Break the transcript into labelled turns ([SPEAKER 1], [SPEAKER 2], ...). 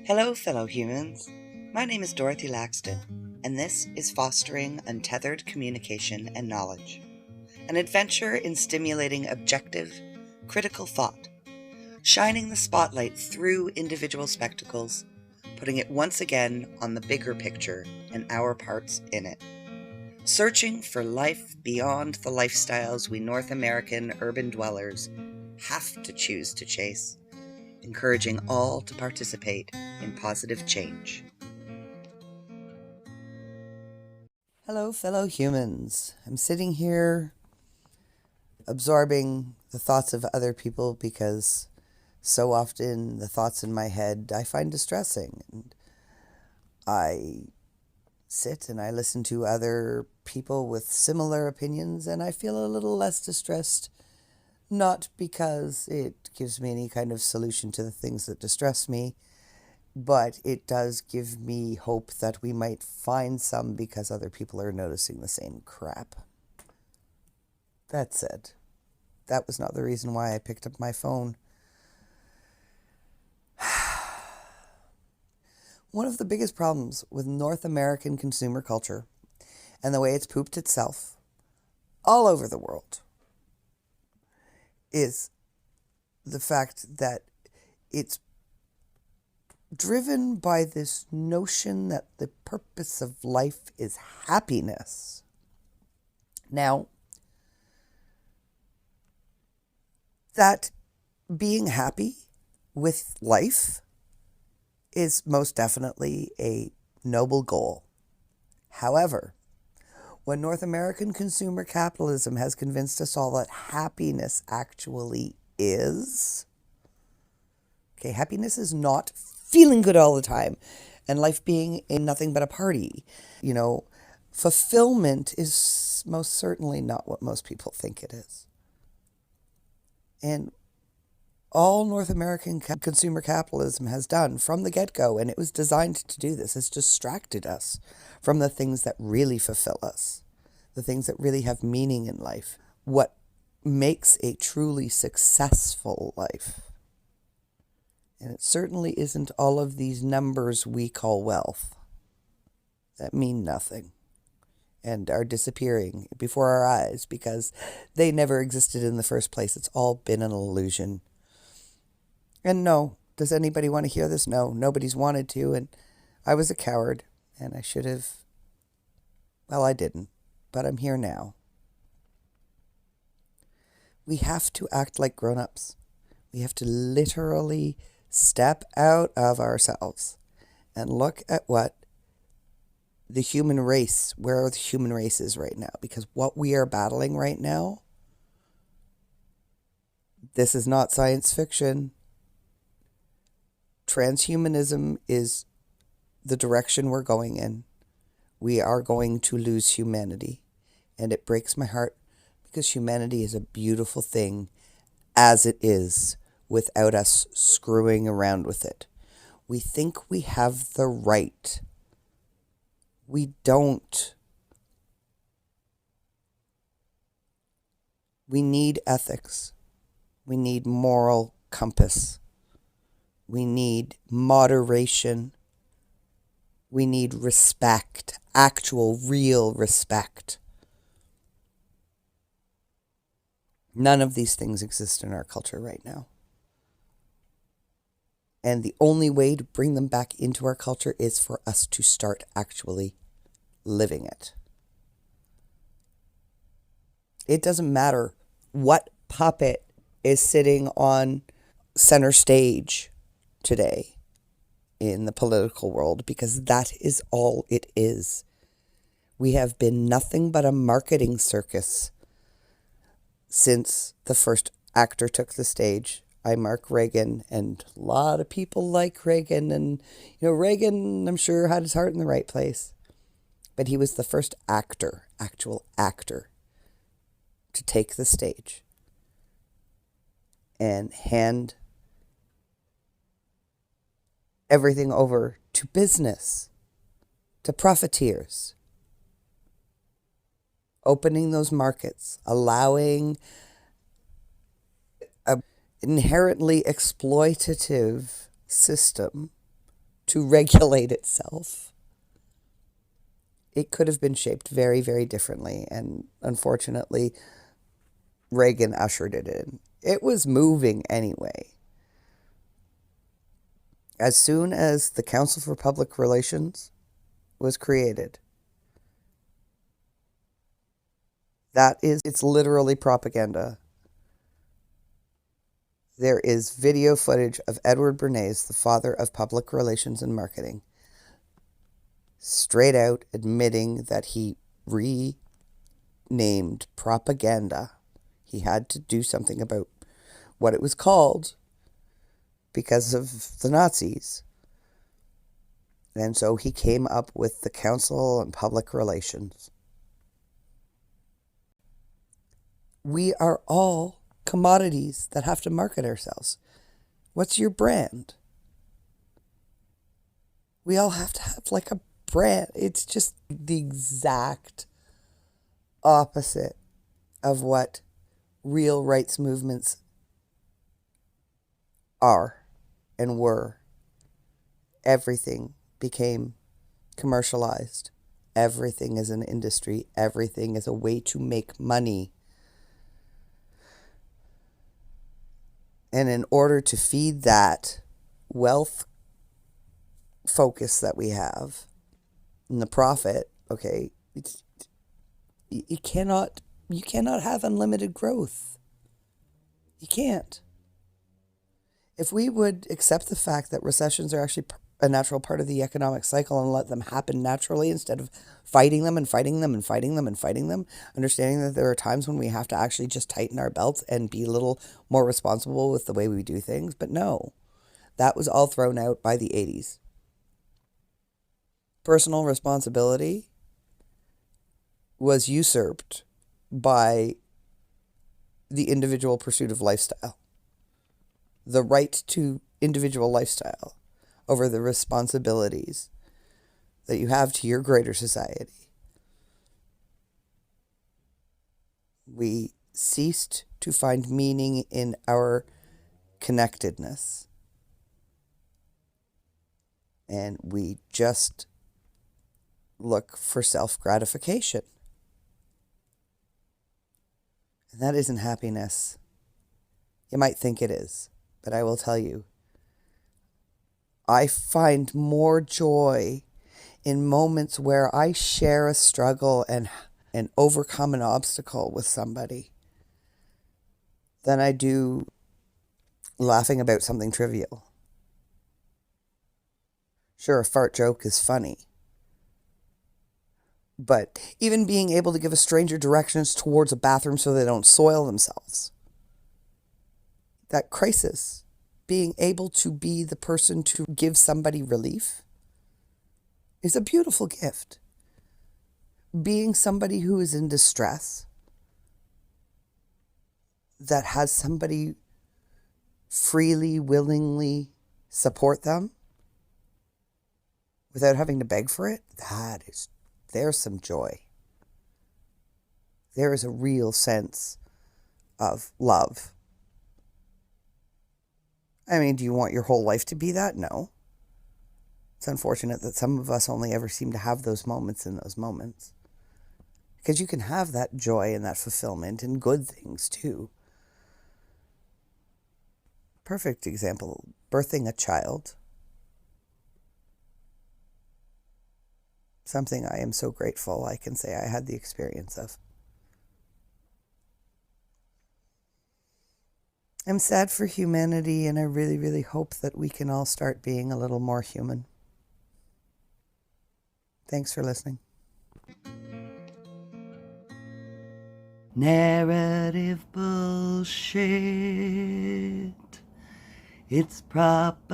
[SPEAKER 1] Hello, fellow humans. My name is Dorothy Laxton, and this is Fostering Untethered Communication and Knowledge, an adventure in stimulating objective, critical thought, shining the spotlight through individual spectacles, putting it once again on the bigger picture and our parts in it. Searching for life beyond the lifestyles we North American urban dwellers have to choose to chase, encouraging all to participate in positive change. Hello, fellow humans. I'm sitting here absorbing the thoughts of other people because so often the thoughts in my head I find distressing. And I sit and I listen to other people with similar opinions and I feel a little less distressed, not because it gives me any kind of solution to the things that distress me, but it does give me hope that we might find some because other people are noticing the same crap. That said, that was not the reason why I picked up my phone. One of the biggest problems with North American consumer culture and the way it's pooped itself all over the world is the fact that it's driven by this notion that the purpose of life is happiness. Now, that being happy with life is most definitely a noble goal. However, when North American consumer capitalism has convinced us all that happiness actually is, happiness is not feeling good all the time and life being nothing but a party. Fulfillment is most certainly not what most people think it is. And all North American consumer capitalism has done from the get-go, and it was designed to do this, is distracted us from the things that really fulfill us, the things that really have meaning in life, what makes a truly successful life. And it certainly isn't all of these numbers we call wealth that mean nothing and are disappearing before our eyes because they never existed in the first place. It's all been an illusion. And no, does anybody want to hear this? No, nobody's wanted to, and I was a coward, and I should have, I didn't, but I'm here now. We have to act like grown-ups. We have to literally step out of ourselves and look at what the human race, where the human race is right now, because what we are battling right now, this is not science fiction. Transhumanism is the direction we're going in. We are going to lose humanity. And it breaks my heart because humanity is a beautiful thing as it is without us screwing around with it. We think we have the right. We don't. We need ethics. We need moral compass. We need moderation. We need respect, actual, real respect. None of these things exist in our culture right now. And the only way to bring them back into our culture is for us to start actually living it. It doesn't matter what puppet is sitting on center stage today in the political world, because that is all it is. We have been nothing but a marketing circus since the first actor took the stage. I mark Reagan, and a lot of people like Reagan, and Reagan, I'm sure, had his heart in the right place, but he was the first actual actor to take the stage and hand everything over to business, to profiteers, opening those markets, allowing a inherently exploitative system to regulate itself. It could have been shaped very, very differently, and unfortunately, Reagan ushered it in. It was moving anyway. As soon as the Council for Public Relations was created, it's literally propaganda. There is video footage of Edward Bernays, the father of public relations and marketing, straight out admitting that he renamed propaganda. He had to do something about what it was called because of the Nazis. And so he came up with the Council on Public Relations. We are all commodities that have to market ourselves. What's your brand? We all have to have like a brand. It's just the exact opposite of what real rights movements are and were. Everything became commercialized. Everything is an industry. Everything is a way to make money. And in order to feed that wealth focus that we have and the profit, okay, you cannot have unlimited growth. You can't. If we would accept the fact that recessions are actually a natural part of the economic cycle and let them happen naturally instead of fighting them and fighting them and fighting them and fighting them, understanding that there are times when we have to actually just tighten our belts and be a little more responsible with the way we do things. But no, that was all thrown out by the 80s. Personal responsibility was usurped by the individual pursuit of lifestyle. The right to individual lifestyle over the responsibilities that you have to your greater society. We ceased to find meaning in our connectedness. And we just look for self-gratification. And that isn't happiness. You might think it is, but I will tell you, I find more joy in moments where I share a struggle and overcome an obstacle with somebody than I do laughing about something trivial. Sure, a fart joke is funny, but even being able to give a stranger directions towards a bathroom so they don't soil themselves, that crisis, being able to be the person to give somebody relief, is a beautiful gift. Being somebody who is in distress, that has somebody freely, willingly support them without having to beg for it, there's some joy. There is a real sense of love. I mean, do you want your whole life to be that? No. It's unfortunate that some of us only ever seem to have those moments in those moments. Because you can have that joy and that fulfillment in good things too. Perfect example, birthing a child. Something I am so grateful I can say I had the experience of. I'm sad for humanity, and I really, really hope that we can all start being a little more human. Thanks for listening. Narrative bullshit. It's propaganda.